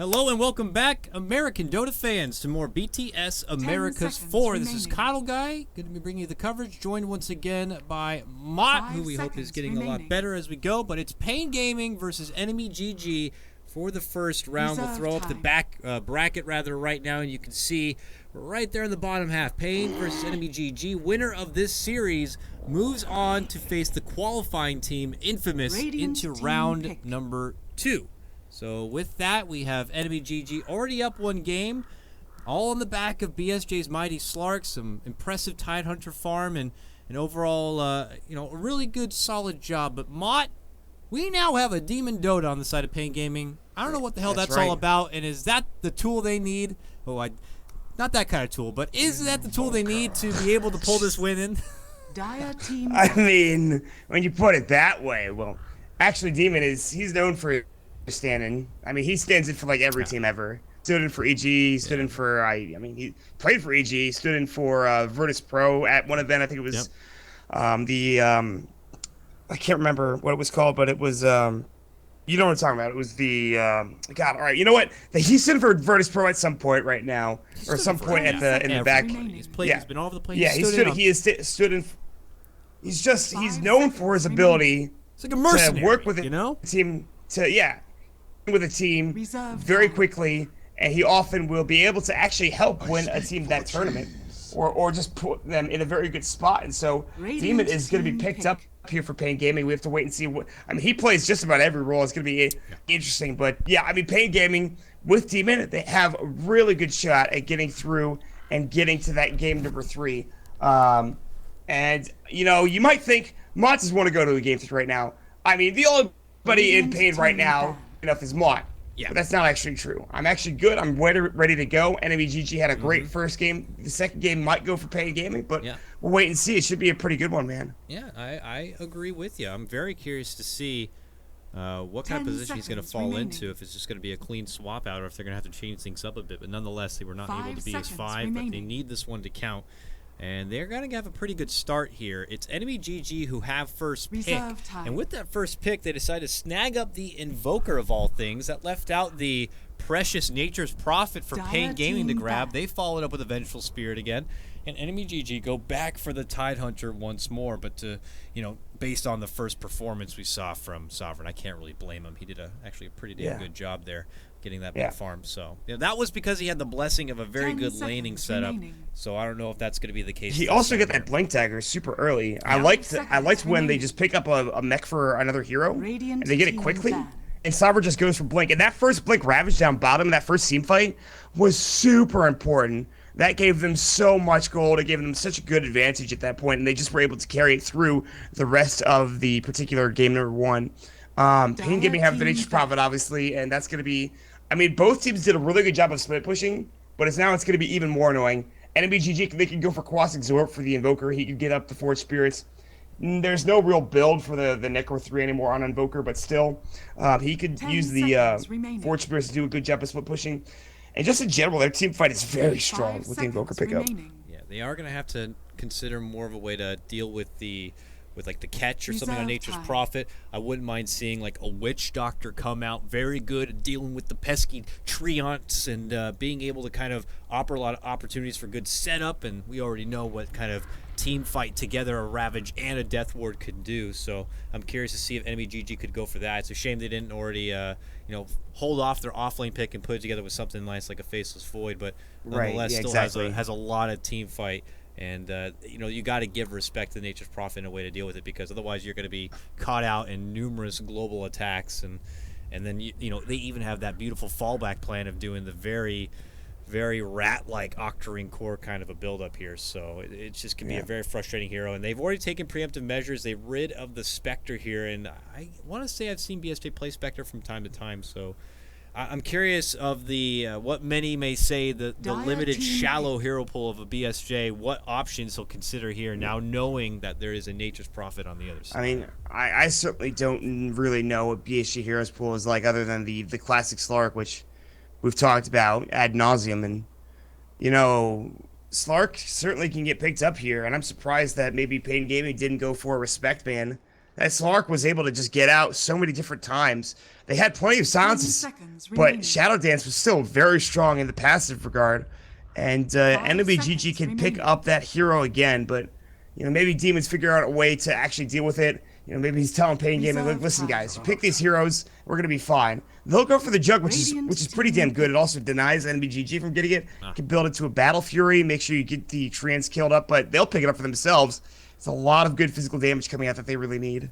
Hello and welcome back, American Dota fans, to more BTS America's 4. This is KotLGuy, going to be bringing you the coverage, joined once again by Maut, who we hope is getting a lot better as we go. But it's paiN Gaming versus EnemyGG for the first round. We'll throw up the bracket right now, and you can see right there in the bottom half, paiN versus EnemyGG. Winner of this series moves on to face the qualifying team, Infamous, into round number 2. So with that, we have EnemyGG already up one game, all on the back of BSJ's mighty Slark, some impressive Tidehunter farm, and an overall, a really good, solid job. But Maut, we now have a Demon Dota on the side of paiN Gaming. I don't know what the hell that's all about, and is that the tool they need? Not that kind of tool, but is that the tool they need to be able to pull this win in? I mean, when you put it that way, well, actually, Demon he's known for standing. I mean, he stands in for like every team ever. Stood in for EG, stood in for he played for EG, stood in for Virtus Pro at one event. I think it was I can't remember what it was called, but it was you know what I'm talking about. It was the God. All right, you know what? He stood in for Virtus Pro at some point right now, or some point in the back. He's played. He's been all over the place. Yeah, he stood in. He's known for his ability. It's like a mercenary, to work with a team with a team very quickly, and he often will be able to actually help win a team that tournament, or just put them in a very good spot. And so Demon is going to be picked up here for paiN Gaming. We have to wait and see what. I mean, he plays just about every role. It's going to be interesting, but yeah, I mean, paiN Gaming with Demon, they have a really good shot at getting through and getting to that game number 3. And you might think Maut just want to go to a game 3 right now. I mean, the only buddy in paiN right now enough is Maut. Yeah. But that's not actually true. I'm actually good. I'm ready to go. EnemyGG had a great first game. The second game might go for paiN Gaming, but we'll wait and see. It should be a pretty good one, man. Yeah, I agree with you. I'm very curious to see what kind of position he's going to fall into, if it's just going to be a clean swap out or if they're going to have to change things up a bit. But nonetheless, they were not able to be as 5, but they need this one to count. And they're going to have a pretty good start here. It's EnemyGG who have first pick. And with that first pick, they decided to snag up the Invoker of all things. That left out the precious Nature's Prophet for paiN Gaming to grab. They followed up with a Vengeful Spirit again. And EnemyGG go back for the Tidehunter once more. But, based on the first performance we saw from Sovereign, I can't really blame him. He did actually a pretty damn good job there, getting that big farm. So that was because he had the blessing of a very good laning setup. So I don't know if that's going to be the case. He also got that blink dagger super early. I liked when they just pick up a mech for another hero and they get it quickly. And Sovereign just goes for blink. And that first blink Ravage down bottom, that first team fight, was super important. That gave them so much gold. It gave them such a good advantage at that point, and they just were able to carry it through the rest of the particular game number 1. paiN Gaming have the Nature's Prophet, obviously, and that's going to be. I mean, both teams did a really good job of split pushing, but now it's going to be even more annoying. EnemyGG, they can go for Quas Exort for the Invoker. He could get up the Forge Spirits. There's no real build for the Necro 3 anymore on Invoker, but still, he could use the Forge Spirits to do a good job of split pushing. And just in general, their team fight is very strong with the Invoker pickup. Yeah, they are going to have to consider more of a way to deal with the catch or something on Nature's Prophet. I wouldn't mind seeing like a Witch Doctor come out, very good at dealing with the pesky treants and being able to kind of offer a lot of opportunities for good setup. And we already know what kind of team fight together a Ravage and a Death Ward could do. So I'm curious to see if EnemyGG could go for that. It's a shame they didn't already hold off their offlane pick and put it together with something nice like a Faceless Void, but nonetheless has a lot of team fight. And, you got to give respect to Nature's Prophet in a way to deal with it, because otherwise you're going to be caught out in numerous global attacks. And then, they even have that beautiful fallback plan of doing the very, very rat-like Octarine core kind of a build-up here. So it just can be a very frustrating hero. And they've already taken preemptive measures. They've rid of the Spectre here. And I want to say I've seen BSJ play Spectre from time to time. So I'm curious of the what many may say the limited shallow hero pool of a BSJ, what options he'll consider here now, knowing that there is a Nature's Prophet on the other side. I mean, I certainly don't really know what BSJ heroes pool is like, other than the classic Slark, which we've talked about ad nauseum. And Slark certainly can get picked up here, and I'm surprised that maybe paiN Gaming didn't go for a respect ban that Slark was able to just get out so many different times. They had plenty of silences, but Shadow Dance was still very strong in the passive regard. And EnemyGG can pick up that hero again, but maybe Demons figure out a way to actually deal with it. Maybe he's telling paiN, like, listen, guys, you pick these heroes, we're gonna be fine. They'll go for the Jug, which is pretty damn good. It also denies EnemyGG from getting it. Can build it to a Battle Fury, make sure you get the Trans killed up, but they'll pick it up for themselves. It's a lot of good physical damage coming out that they really need.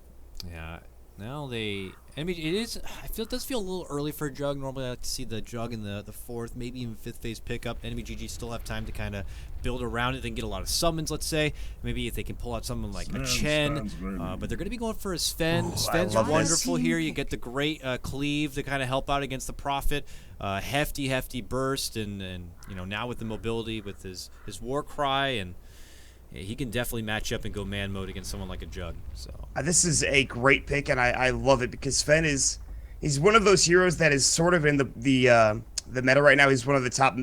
Yeah. Now I feel it does feel a little early for a Jug. Normally I like to see the Jug in the fourth, maybe even fifth phase pickup. EnemyGG still have time to kind of build around it and get a lot of summons, let's say. Maybe if they can pull out someone like a Chen. But they're going to be going for a Sven. Sven's wonderful here. You get the great cleave to kind of help out against the Prophet. Hefty burst, and now with the mobility, with his war cry, and he can definitely match up and go man mode against someone like a Jug. So this is a great pick, and I love it because Sven he's one of those heroes that is sort of in the meta right now. He's one of the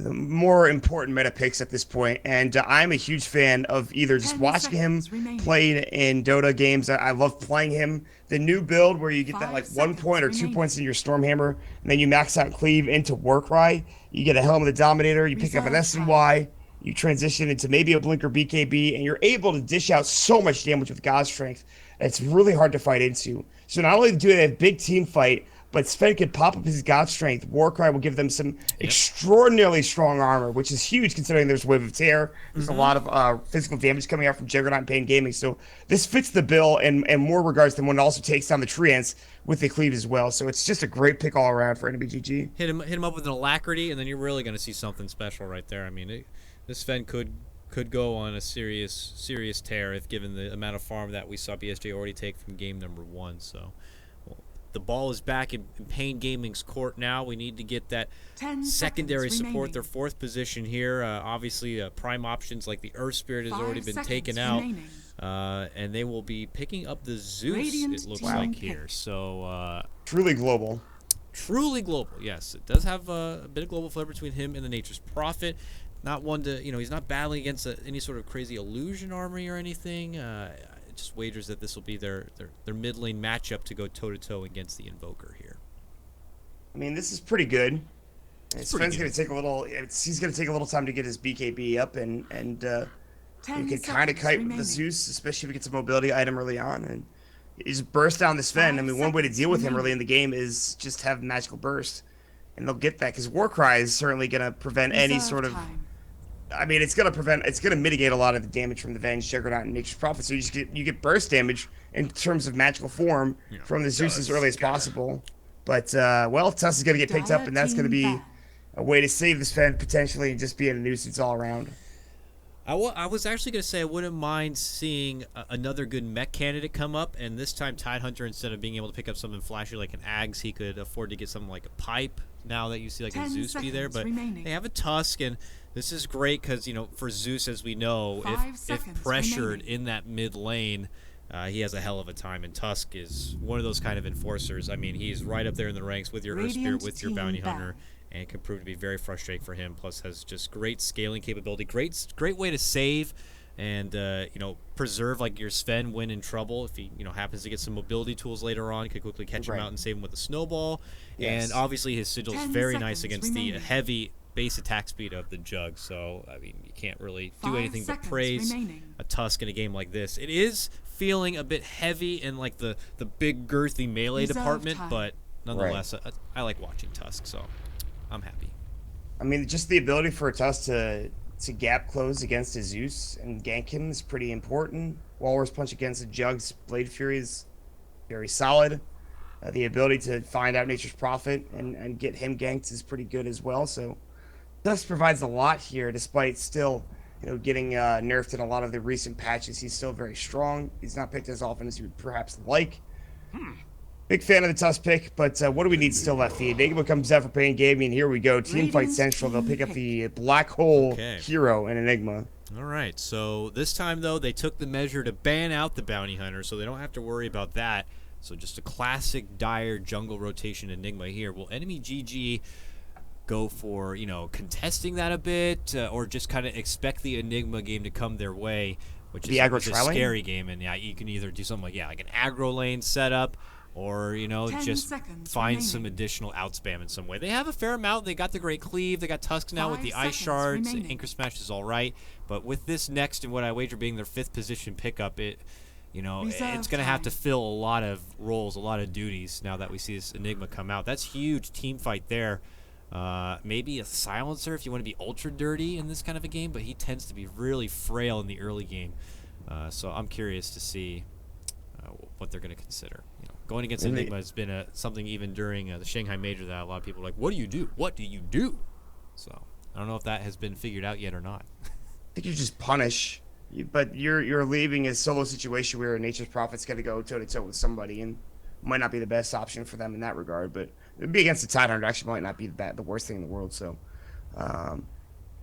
more important meta picks at this point, and I'm a huge fan of either just watching him played in Dota games. I love playing him. The new build where you get that like 1 point or 2 points in your Stormhammer, and then you max out cleave into Warcry. You get a Helm of the Dominator. You pick up an SNY. You transition into maybe a Blinker BKB, and you're able to dish out so much damage with God Strength. It's really hard to fight into. So not only do they have big team fight, but Sven could pop up his God Strength. Warcry will give them some extraordinarily strong armor, which is huge considering there's Wave of Tear. There's a lot of physical damage coming out from Juggernaut and paiN Gaming. So this fits the bill in more regards than one also takes down the Treants with the cleave as well. So it's just a great pick all around for EnemyGG. Hit him up with an Alacrity, and then you're really going to see something special right there. I mean, this Sven could go on a serious tear if given the amount of farm that we saw BSJ already take from game number 1. So the ball is back in paiN Gaming's court now. We need to get that secondary support, their 4th position here. Obviously, prime options like the Earth Spirit has already been taken out. And they will be picking up the Zeus, it looks like here. So truly global. Truly global, yes. It does have a bit of global flair between him and the Nature's Prophet. Not one to, he's not battling against any sort of crazy illusion army or anything. Just wagers that this will be their mid lane matchup to go toe-to-toe against the Invoker here. I mean, this is pretty good. Sven's going to take a little, he's going to take a little time to get his BKB up, and you can kind of kite with the Zeus, especially if he gets a mobility item early on. And you just burst down the Sven. I mean, one way to deal with him early in the game is just have magical burst. And they'll get that because Warcry is certainly going to prevent any sort of... I mean, it's going to mitigate a lot of the damage from the Venge, Juggernaut, and Nature's Prophet. So you get burst damage in terms of magical form from the Zeus as early as possible. But, well, Tusk is going to get picked up, and that's going to be a way to save the Sven potentially and just being a nuisance all around. I was actually going to say I wouldn't mind seeing another good mech candidate come up, and this time Tidehunter, instead of being able to pick up something flashy like an Ags, he could afford to get something like a Pipe now that you see like a Zeus be there. But they have a Tusk, and this is great because, for Zeus, as we know, if pressured in that mid lane, he has a hell of a time, and Tusk is one of those kind of enforcers. I mean, he's right up there in the ranks with your Earth Spirit, with your Bounty Hunter, and can prove to be very frustrating for him. Plus, has just great scaling capability, great way to save, and preserve like your Sven when in trouble. If he happens to get some mobility tools later on, he could quickly catch him out and save him with a snowball. Yes. And obviously, his sigil is very nice against the heavy base attack speed of the Jug. So I mean, you can't really do anything but praise a Tusk in a game like this. It is feeling a bit heavy in like the big girthy melee department, but nonetheless, I like watching Tusk, so I'm happy. I mean, just the ability for a Tusk to gap close against a Zeus and gank him is pretty important. Walrus Punch against a Jug's Blade Fury is very solid. The ability to find out Nature's Prophet and get him ganked is pretty good as well. So Tusk provides a lot here, despite still getting nerfed in a lot of the recent patches. He's still very strong. He's not picked as often as you would perhaps like. Big fan of the Tusk pick, but what do we need still left? The Enigma comes out for paiN Gaming. Here we go. Teamfight Central. They'll pick up the Black Hole hero in Enigma. All right. So this time, though, they took the measure to ban out the Bounty Hunter, so they don't have to worry about that. So just a classic dire jungle rotation Enigma here. Will EnemyGG go for, contesting that a bit, or just kind of expect the Enigma game to come their way? which The is, aggro is a tri-lane? scary game. And yeah, you can either do something like like an aggro lane setup, or just find some additional outspam in some way. They have a fair amount. They got the great cleave. They got Tusk now with the ice shards. Anchor Smash is all right, but with this next and what I wager being their 5th position pickup, it's going to have to fill a lot of roles, a lot of duties now that we see this Enigma come out. That's huge team fight there. Maybe a silencer if you want to be ultra dirty in this kind of a game, but he tends to be really frail in the early game. So I'm curious to see what they're going to consider. Going against Enigma has been something even during the Shanghai Major that a lot of people are like, what do you do? What do you do? So I don't know if that has been figured out yet or not. I think you just punish. But you're leaving a solo situation where Nature's Prophet's got to go toe-to-toe with somebody, and might not be the best option for them in that regard. But it'd be against the Tidehunter actually might not be the worst thing in the world. So,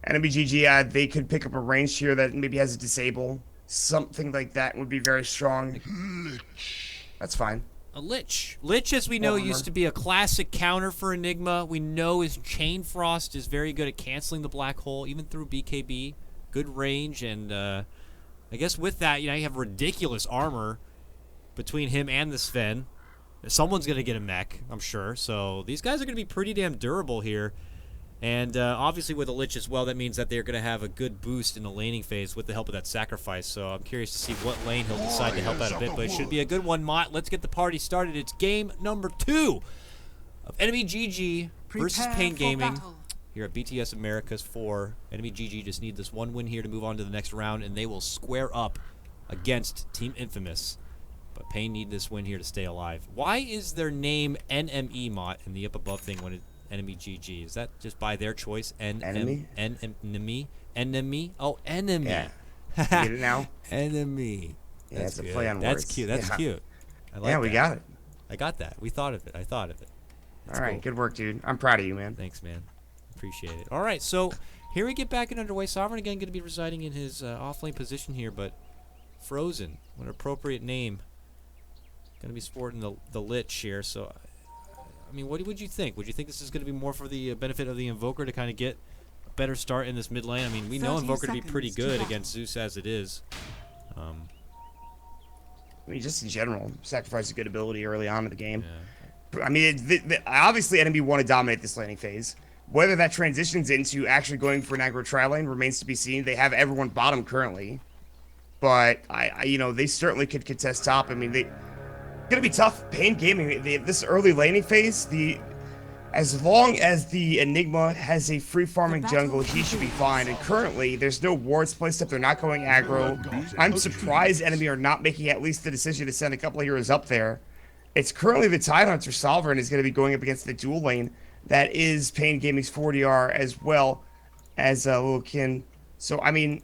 EnemyGG, they could pick up a range here that maybe has a disable. Something like that would be very strong. That's fine. A Lich. Lich, as we know, used to be a classic counter for Enigma. We know his Chain Frost is very good at canceling the Black Hole, even through BKB. Good range, and I guess with that, you have ridiculous armor between him and the Sven. Someone's going to get a mech, I'm sure. So these guys are going to be pretty damn durable here. And obviously with a Lich as well, that means that they're going to have a good boost in the laning phase with the help of that sacrifice. So I'm curious to see what lane he'll decide to help out a bit. But it should be a good one, Maut. Let's get the party started. It's game number 2 of EnemyGG versus paiN Gaming. Here at BTS Americas 4, EnemyGG just need this one win here to move on to the next round, and they will square up against Team Infamous. But paiN need this win here to stay alive. Why is their name NME, Maut, in the up above thing when EnemyGG? Is that just by their choice? Enemy? Enemy? Oh, enemy. Yeah. You get it now? Enemy. Yeah, That's it's a good. play on That's words. cute. That's cute. I like yeah, we that. got it. I got that. We thought of it. I thought of it. That's all right, cool. Good work, dude. I'm proud of you, man. Thanks, man. Appreciate it. All right, so here we get back and underway. Sovereign again going to be residing in his off-lane position here, but Frozen, what an appropriate name. Going to be sporting the Lich here. So, I mean, what would you think? Would you think this is going to be more for the benefit of the Invoker to kind of get a better start in this mid lane? I mean, we know Invoker to be pretty good against Zeus as it is. I mean, just in general, sacrifice a good ability early on in the game. Yeah. I mean, obviously, enemy want to dominate this laning phase. Whether that transitions into actually going for an aggro tri-lane remains to be seen. They have everyone bottom currently, but they certainly could contest top. I mean, gonna be tough. paiN Gaming, this early laning phase, as long as the Enigma has a free farming jungle, he should be fine. And currently, there's no wards placed up. They're not going aggro. I'm surprised enemy are not making at least the decision to send a couple of heroes up there. It's currently the Tidehunter Sovereign is going to be going up against the dual lane. That is paiN Gaming's 40R as well as Little Kin. So, I mean,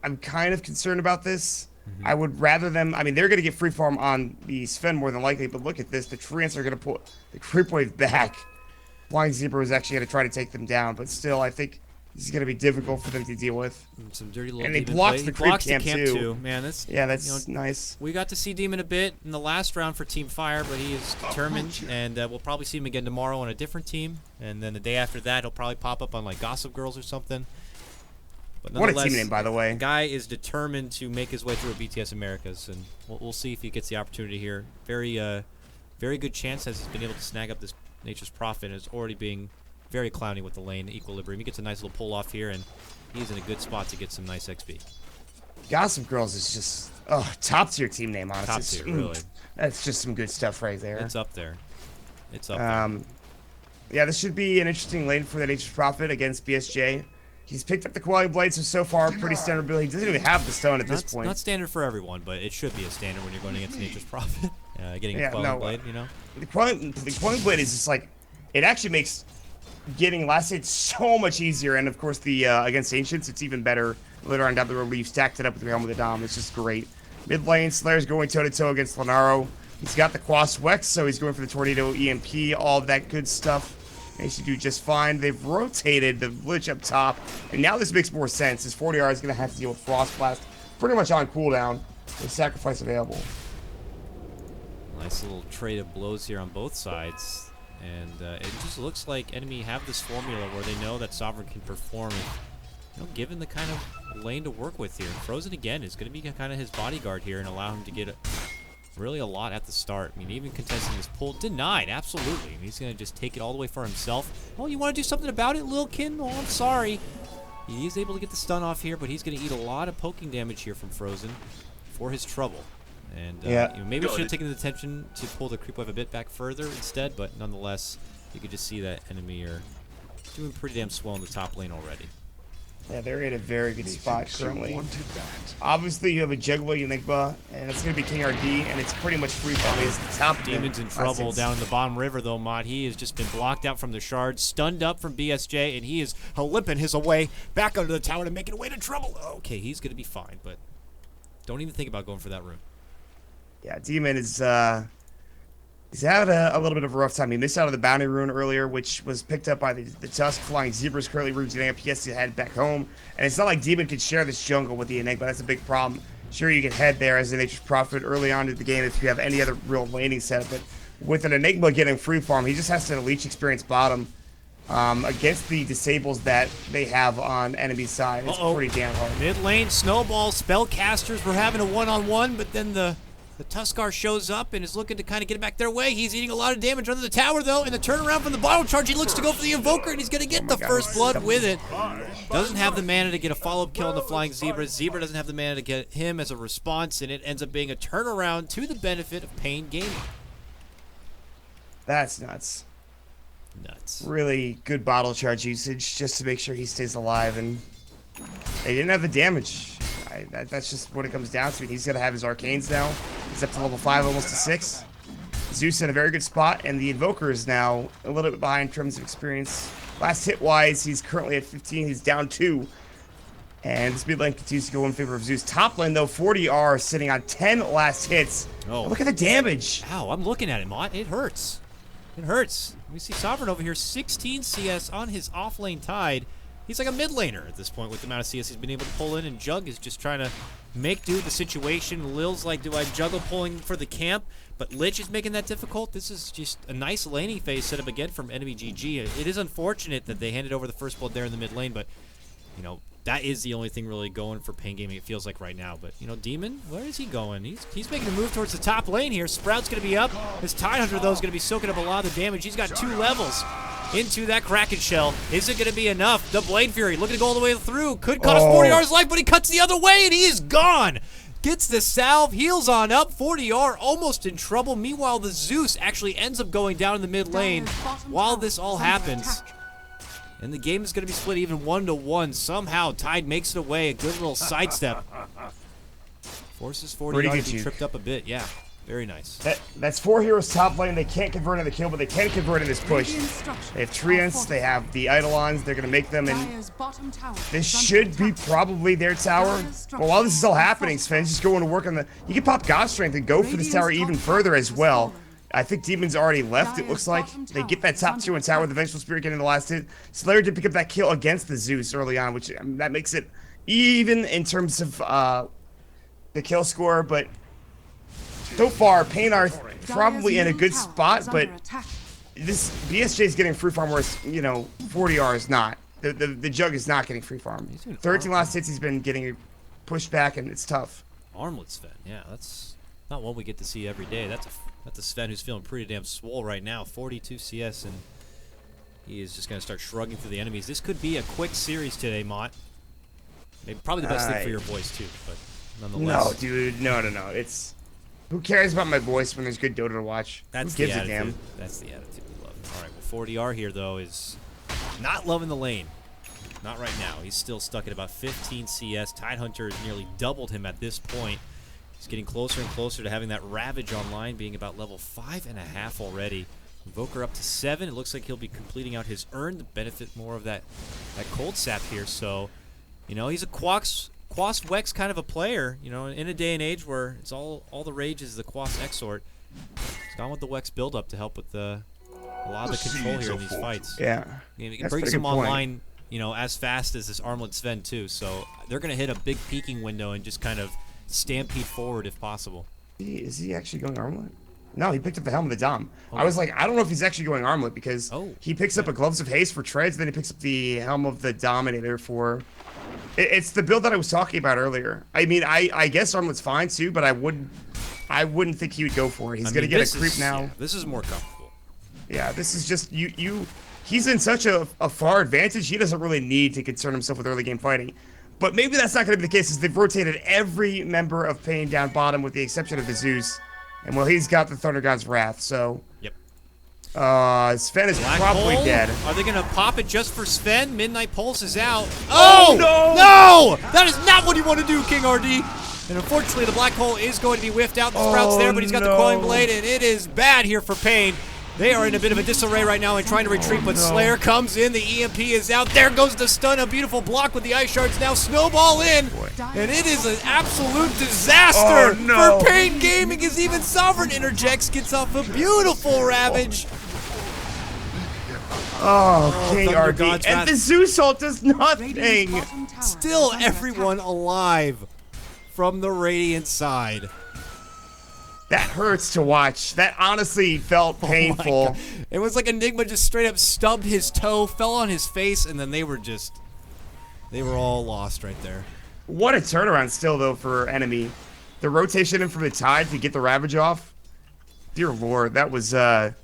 I'm kind of concerned about this. I would rather them... I mean, they're going to get free farm on the Sven more than likely, but look at this. The Treants are going to put the creep wave back. Flying Zebra is actually going to try to take them down, but still, I think this is going to be difficult for them to deal with. Some dirty little and they demon blocked play. the creep camp too. Man, that's nice. We got to see Demon a bit in the last round for Team Fire, but he is determined, and we'll probably see him again tomorrow on a different team, and then the day after that, he'll probably pop up on like Gossip Girls or something. But what a team name, by the way. The guy is determined to make his way through a BTS Americas, and we'll see if he gets the opportunity here. Very good chance as he's been able to snag up this Nature's Prophet, and is already being very clowny with the lane equilibrium. He gets a nice little pull off here, and he's in a good spot to get some nice XP. Gossip Girls is just top tier team name, honestly. Top tier, really. That's just some good stuff right there. It's up there. It's up there. Yeah, this should be an interesting lane for the Nature's Prophet against BSJ. He's picked up the Quality Blade, so far pretty standard ability. He doesn't even have the stone at this point. Not standard for everyone, but it should be a standard when you're going against Nature's Prophet. Getting a Quality Blade, The Quality Blade is just like, it actually makes getting last hit so much easier, and of course the against Ancients, it's even better later on down the road when you've stacked it up with the Helm of the Dom. It's just great. Mid lane, Slayer's going toe-to-toe against Lenaro. He's got the Quas Wex, so he's going for the Tornado EMP, all of that good stuff. They should do just fine. They've rotated the Lich up top, and now this makes more sense. His 40R is going to have to deal with Frost Blast pretty much on cooldown with Sacrifice available. Nice little trade of blows here on both sides. And it just looks like enemy have this formula where they know that Sovereign can perform given the kind of lane to work with here. Frozen again is going to be kind of his bodyguard here and allow him to get really a lot at the start. I mean, even contesting his pull, denied, absolutely. He's going to just take it all the way for himself. Oh, you want to do something about it, Lilkin? Oh, I'm sorry. He is able to get the stun off here, but he's going to eat a lot of poking damage here from Frozen for his trouble. And maybe should have taken the attention to pull the creep wave a bit back further instead, but nonetheless, you could just see that enemy are doing pretty damn swell in the top lane already. Yeah, they're in a very good spot currently. Obviously, you have a Juggler Enigma, and it's going to be King RD, and it's pretty much free from his top. Demon's in trouble down in the bottom river, though, Maut. He has just been blocked out from the shards, stunned up from BSJ, and he is limping his way back under the tower to make it away to trouble. Okay, he's going to be fine, but don't even think about going for that rune. Yeah, Demon is he's having a little bit of a rough time. He missed out on the bounty rune earlier, which was picked up by the Tusk. Flying Zebra's currently routing up. He has to head back home. And it's not like Demon could share this jungle with the Enigma. That's a big problem. Sure, you can head there as a Nature's Prophet early on in the game if you have any other real laning setup. But with an Enigma getting free farm, he just has to leech experience bottom against the disables that they have on enemy side. It's pretty damn hard. Mid lane, Snowball, Spellcasters were having a one-on-one, but then the Tuskar shows up and is looking to kind of get it back their way. He's eating a lot of damage under the tower, though, and the turnaround from the bottle charge, he looks to go for the Invoker, and he's going to get the first blood with it. Doesn't have the mana to get a follow-up kill on the Flying Zebra. Zebra doesn't have the mana to get him as a response, and it ends up being a turnaround to the benefit of paiN Gaming. That's nuts. Nuts. Really good bottle charge usage just to make sure he stays alive, and they didn't have the damage. That's just what it comes down to. He's going to have his Arcanes now. He's up to level 5, almost to 6. Zeus in a very good spot, and the Invoker is now a little bit behind in terms of experience. Last hit-wise, he's currently at 15. He's down 2. And this mid lane continues to go in favor of Zeus. Top lane, though, 40R sitting on 10 last hits. Oh, look at the damage. Ow, I'm looking at it, Maut. It hurts. It hurts. We see Sovereign over here, 16 CS on his off-lane Tide. He's like a mid laner at this point with the amount of CS he's been able to pull in, and Jug is just trying to make do with the situation. Lil's like, do I juggle pulling for the camp? But Lich is making that difficult. This is just a nice laning phase set up again from EnemyGG. It is unfortunate that they handed over the first blood there in the mid lane, but, you know, that is the only thing really going for paiN Gaming, it feels like right now. But, you know, Demon, where is he going? He's making a move towards the top lane here. Sprout's going to be up. His Tidehunter, though, is going to be soaking up a lot of the damage. He's got 2 levels into that Kraken Shell. Is it going to be enough? The Blade Fury looking to go all the way through. Could cost 40R's life, but he cuts the other way, and he is gone. Gets the salve, heals on up. 40R almost in trouble. Meanwhile, the Zeus actually ends up going down in the mid lane while this all happens. And the game is going to be split even 1-1. Somehow, Tide makes it away. A good little sidestep. Forces 40R to be tripped up a bit. Yeah, very nice. That's 4 heroes top lane. They can't convert in the kill, but they can convert in this push. They have Treants. They have the Eidolons. They're going to make them. And this should be probably their tower. But while this is all happening, Sven's just going to work on the... You can pop God Strength and go for this tower even further as well. I think Demon's already left, it looks like. They get that top 2 in tower with the Vengeful Spirit getting the last hit. Slayer did pick up that kill against the Zeus early on, which that makes it even in terms of the kill score. But so far, paiN are probably in a good spot, but this BSJ is getting free farm, whereas, you know, 40R is not. The Jug is not getting free farm. 13 last hits, he's been getting pushed back, and it's tough. Armlet Sven, yeah, that's not one we get to see every day. That's a Sven who's feeling pretty damn swole right now. 42 CS, and he is just going to start shrugging through the enemies. This could be a quick series today, Maut. Maybe probably the best thing for your voice, too, but nonetheless. No, dude, no. It's... Who cares about my voice when there's good Dota to watch? That's Who gives the a damn? That's the attitude we love. All right, well, 40R here, though, is not loving the lane. Not right now. He's still stuck at about 15 CS. Tidehunter has nearly doubled him at this point. He's getting closer and closer to having that Ravage online, being about level 5.5 already. Invoker up to 7. It looks like he'll be completing out his urn to benefit more of that cold sap here. So, you know, he's a Quas Wex kind of a player. You know, in a day and age where it's all the rage is the Quas Exort. He's gone with the Wex build-up to help with a lot of the control here in these fights. Yeah. It brings him online, you know, as fast as this Armlet Sven too. So they're going to hit a big peaking window and just kind of stampede forward if possible. Is he actually going Armlet? No, he picked up the Helm of the Dom. I was like, I don't know if he's actually going Armlet because he picks up a Gloves of Haste for Treads, then he picks up the Helm of the Dominator for It's the build that I was talking about earlier. I mean, I guess Armlet's fine too, but I wouldn't think he would go for it. He's gonna get a creep now. Yeah, this is more comfortable. Yeah, this is just he's in such a far advantage. He doesn't really need to concern himself with early game fighting. But maybe that's not going to be the case, as they've rotated every member of paiN down bottom with the exception of the Zeus. And well, he's got the Thunder God's Wrath, so... Yep. Sven is probably dead. Are they going to pop it just for Sven? Midnight Pulse is out. Oh, no! No! That is not what you want to do, King RD. And unfortunately, the Black Hole is going to be whiffed out. The Sprout's there, but he's got the Coiling Blade, and it is bad here for paiN. They are in a bit of a disarray right now and trying to retreat, but Slayer comes in. The EMP is out. There goes the stun. A beautiful block with the Ice Shards now. Snowball in. And it is an absolute disaster for paiN Gaming as even Sovereign interjects, gets off a beautiful Ravage. King RD. And the Zeus ult does nothing. Still everyone alive from the Radiant side. That hurts to watch. That honestly felt painful. It was like Enigma just straight up stubbed his toe, fell on his face, and then they were all lost right there. What a turnaround still, though, for Enemy. The rotation in from the Tide to get the Ravage off. Dear Lord, that was a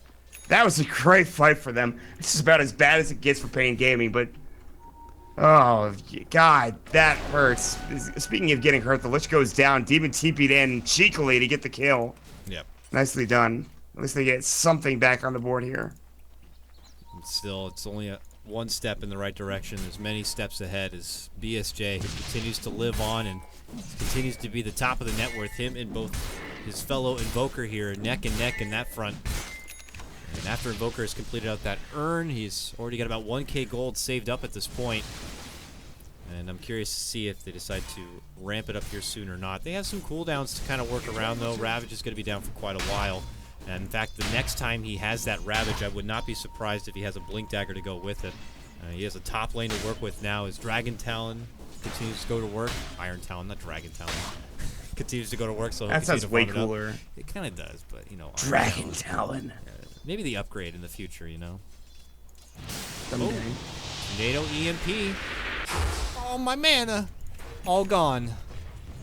great fight for them. This is about as bad as it gets for paiN Gaming, but... Oh, God, that hurts. Speaking of getting hurt, the Lich goes down. Demon TP'd in cheekily to get the kill. Yep. Nicely done. At least they get something back on the board here. Still, it's only one step in the right direction. There's many steps ahead as BSJ continues to live on and continues to be the top of the net worth. Him and both his fellow Invoker here, neck and neck in that front. And after Invoker has completed out that urn, he's already got about 1k gold saved up at this point. And I'm curious to see if they decide to ramp it up here soon or not. They have some cooldowns to kind of work around, though. Ravage is going to be down for quite a while. And in fact, the next time he has that Ravage, I would not be surprised if he has a Blink Dagger to go with it. He has a top lane to work with now. His Dragon Talon continues to go to work. Iron Talon, not Dragon Talon. Continues to go to work, so that sounds way cooler. It kind of does, but, you know. Dragon Talon. Maybe the upgrade in the future, you know. Someday. NATO EMP. Oh, my mana. All gone.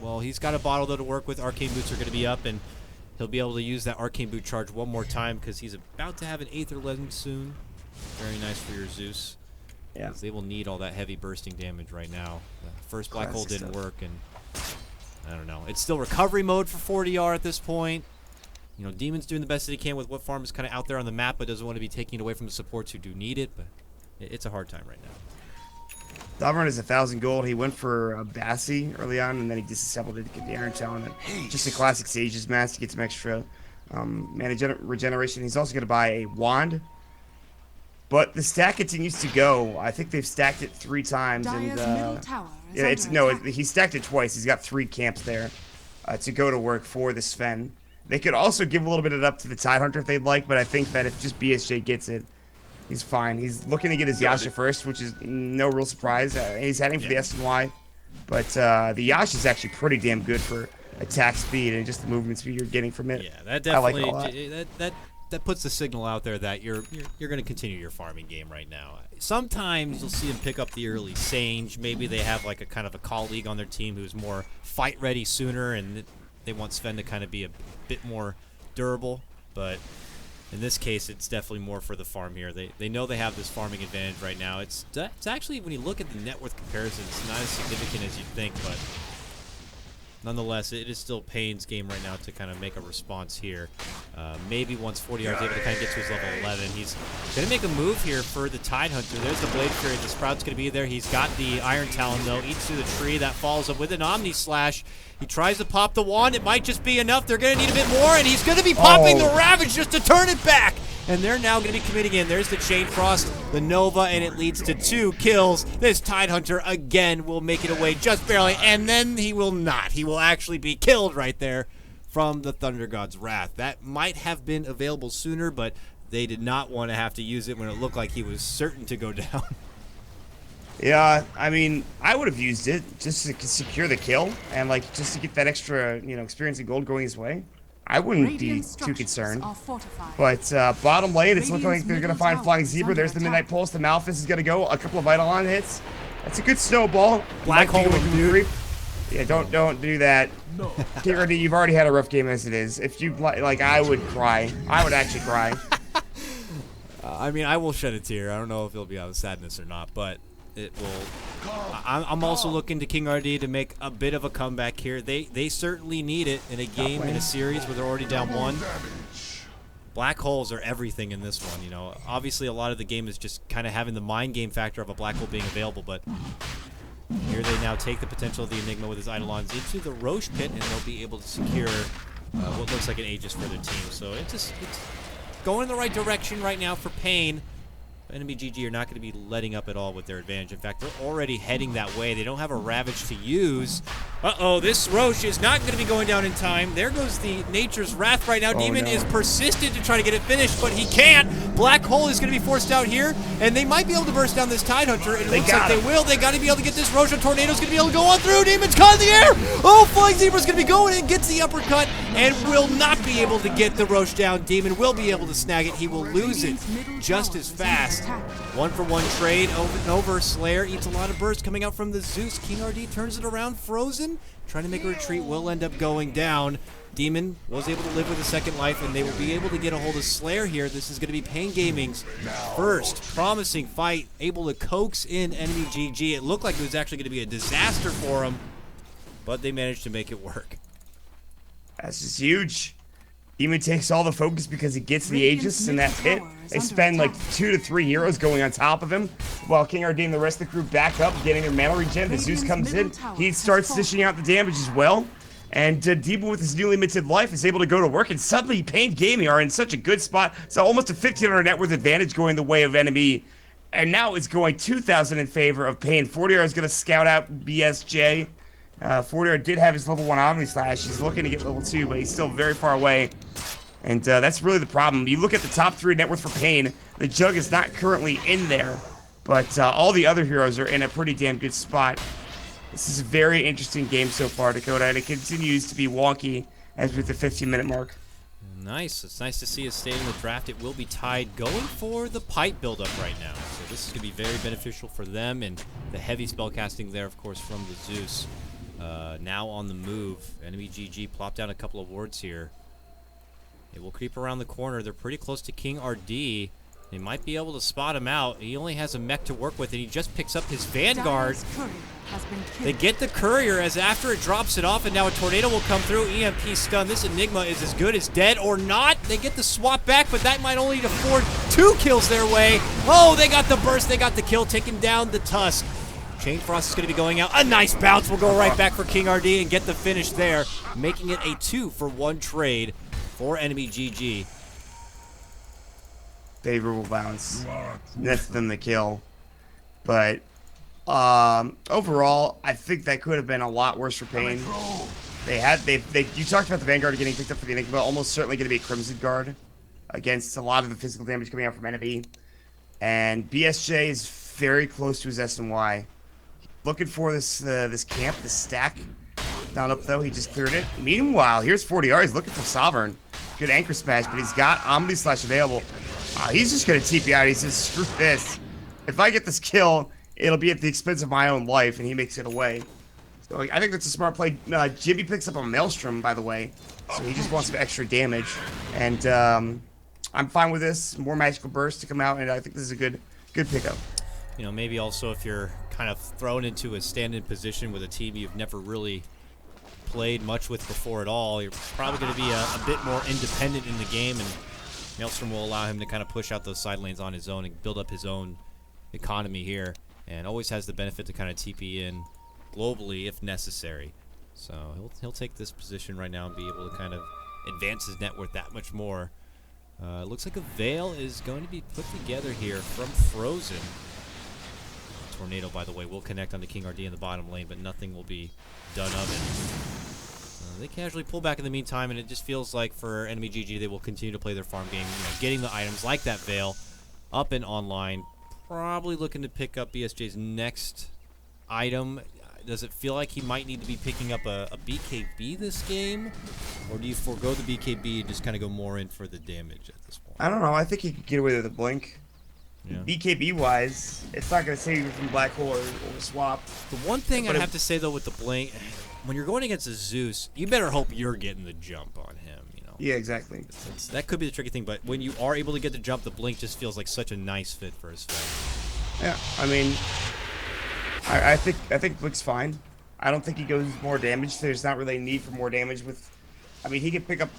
Well, he's got a bottle, though, to work with. Arcane Boots are going to be up, and he'll be able to use that Arcane Boot charge one more time because he's about to have an Aether Legend soon. Very nice for your Zeus. Yeah. They will need all that heavy bursting damage right now. The first Black Hole didn't work, and I don't know. It's still recovery mode for 4DR at this point. You know, Demon's doing the best that he can with what farm is kind of out there on the map, but doesn't want to be taking it away from the supports who do need it, but it's a hard time right now. Sovereign is 1,000 gold. He went for a Bassi early on, and then he disassembled it to get the Iron Talon. Just a classic Sage's Mask to get some extra mana regeneration. He's also going to buy a Wand. But the stack continues to go. I think they've stacked it 3 times. He stacked it twice. He's got 3 camps there to go to work for the Sven. They could also give a little bit of it up to the Tidehunter if they'd like, but I think that if just BSJ gets it, he's fine. He's looking to get his Yasha first, which is no real surprise. He's heading for the SNY, but the Yasha is actually pretty damn good for attack speed and just the movement speed you're getting from it. Yeah, that definitely that puts the signal out there that you're going to continue your farming game right now. Sometimes you'll see them pick up the early Sage. Maybe they have like a kind of a colleague on their team who's more fight ready sooner, and they want Sven to kind of be a bit more durable, but in this case, it's definitely more for the farm here. They know they have this farming advantage right now. It's actually, when you look at the net worth comparison, it's not as significant as you'd think, but nonetheless, it is still paiN's game right now to kind of make a response here. Maybe once 40 yards able to kind of get to his level 11. He's going to make a move here for the Tidehunter. There's the Blade Fury. The Sprout's going to be there. He's got the Iron Talon, though. Eats through the tree. That follows up with an Omni Slash. He tries to pop the wand. It might just be enough. They're going to need a bit more, and he's going to be popping the Ravage just to turn it back. And they're now going to be committing in. There's the Chain Frost, the Nova, and it leads to 2 kills. This Tidehunter, again, will make it away just barely, and then he will not. He will actually be killed right there from the Thunder God's Wrath. That might have been available sooner, but they did not want to have to use it when it looked like he was certain to go down. Yeah, I mean, I would have used it just to secure the kill and like just to get that extra, experience and gold going his way. I wouldn't be too concerned. But bottom lane, it's looking like they're going to find Flying Zebra. There's the Midnight Pulse. The Malphus is going to go. A couple of Vital On hits. That's a good snowball. Black hole him, dude. Yeah, don't do that. No. KotLGuy, you've already had a rough game as it is. If you like, I would cry. I would actually cry. I mean, I will shed a tear. I don't know if it'll be out of sadness or not, but it will. I'm also looking to KotLGuy to make a bit of a comeback here. They certainly need it in a game, in a series where they're already down 1. Black holes are everything in this one, you know. Obviously, a lot of the game is just kind of having the mind game factor of a black hole being available, but here they now take the potential of the Enigma with his Eidolons into the Roche pit, and they'll be able to secure what looks like an Aegis for their team. So it's going in the right direction right now for paiN. EnemyGG are not going to be letting up at all with their advantage. In fact, they're already heading that way. They don't have a Ravage to use. Uh-oh, this Roche is not going to be going down in time. There goes the Nature's Wrath right now. Demon is persistent to try to get it finished, but he can't. Black Hole is going to be forced out here, and they might be able to burst down this Tidehunter. It looks like they will. They got to be able to get this Roshan. Tornado's going to be able to go on through. Demon's caught in the air. Oh, Flying Zebra's going to be going in, gets the uppercut, and will not be able to get the Roche down. Demon will be able to snag it. He will lose it just as fast. 1-for-1 trade over and over. Slayer eats a lot of burst coming out from the Zeus. KotLGuy turns it around. Frozen, trying to make a retreat, will end up going down. Demon was able to live with a second life, and they will be able to get a hold of Slayer here. This is going to be paiN Gaming's first promising fight, able to coax in EnemyGG. It looked like it was actually going to be a disaster for them, but they managed to make it work. That's just huge. Demon takes all the focus because he gets the Aegis in that pit. They spend like 2 to 3 heroes going on top of him, while KotLGuy and the rest of the crew back up, getting their mana regen. The Zeus comes in. He starts dishing out the damage as well. And Demon, with his newly minted life, is able to go to work. And suddenly, paiN Gaming are in such a good spot. So almost a 1,500 net worth advantage going the way of Enemy. And now it's going 2,000 in favor of paiN. 40R is going to scout out BSJ. 40R did have his level 1 Omni Slash. He's looking to get level 2, but he's still very far away. And that's really the problem. You look at the top 3 net worth for paiN, the Jug is not currently in there, but all the other heroes are in a pretty damn good spot. This is a very interesting game so far, Dakota, and it continues to be wonky as with the 15-minute mark. Nice. It's nice to see it stay in the draft. It will be tied, going for the pipe buildup right now. So this is going to be very beneficial for them, and the heavy spellcasting there, of course, from the Zeus. Now on the move, EnemyGG plopped down a couple of wards here. It will creep around the corner. They're pretty close to KotLGuy. They might be able to spot him out. He only has a mech to work with, and he just picks up his Vanguard. They get the Courier as after it drops it off, and now a Tornado will come through. EMP stun. This Enigma is as good as dead or not. They get the swap back, but that might only afford 2 kills their way. Oh, they got the burst. They got the kill, taking down the Tusk. Chain Frost is going to be going out. A nice bounce will go right back for KotLGuy and get the finish there, making it a 2-for-1 trade for EnemyGG. Favorable bounce. That's them the kill. But overall, I think that could have been a lot worse for paiN. You talked about the Vanguard getting picked up for the Enigma, almost certainly going to be a Crimson Guard against a lot of the physical damage coming out from Enemy. And BSJ is very close to his SNY. Looking for this camp, this stack. Not up though, he just cleared it. Meanwhile, here's 40R, he's looking for Sovereign. Good anchor smash, but he's got Omni Slash available. He's just gonna TP out, he says, screw this. If I get this kill, it'll be at the expense of my own life, and he makes it away. So I think that's a smart play. Jimmy picks up a Maelstrom, by the way, so he just wants some extra damage. And I'm fine with this. More magical burst to come out, and I think this is a good pickup. You know, maybe also if you're kind of thrown into a stand-in position with a team you've never really played much with before at all, you're probably going to be a bit more independent in the game, and Maelstrom will allow him to kind of push out those side lanes on his own and build up his own economy here, and always has the benefit to kind of TP in globally if necessary. So he'll take this position right now and be able to kind of advance his net worth that much more. It looks like a Veil is going to be put together here from Frozen. Tornado, by the way, will connect onto KotLGuy in the bottom lane, but nothing will be done of it. They casually pull back in the meantime, and it just feels like for EnemyGG they will continue to play their farm game, getting the items like that Veil up and online. Probably looking to pick up BSJ's next item. Does it feel like he might need to be picking up a BKB this game? Or do you forego the BKB and just kind of go more in for the damage at this point? I don't know. I think he could get away with a blink. Yeah. BKB wise, it's not going to save you from black hole or swap. The one thing I have to say though with the blink, when you're going against a Zeus, you better hope you're getting the jump on him. Yeah, exactly. That could be the tricky thing, but when you are able to get the jump, the blink just feels like such a nice fit for his fight. Yeah, I mean, I think Blink's fine. I don't think he goes more damage. There's not really a need for more damage with. I mean, he can pick up.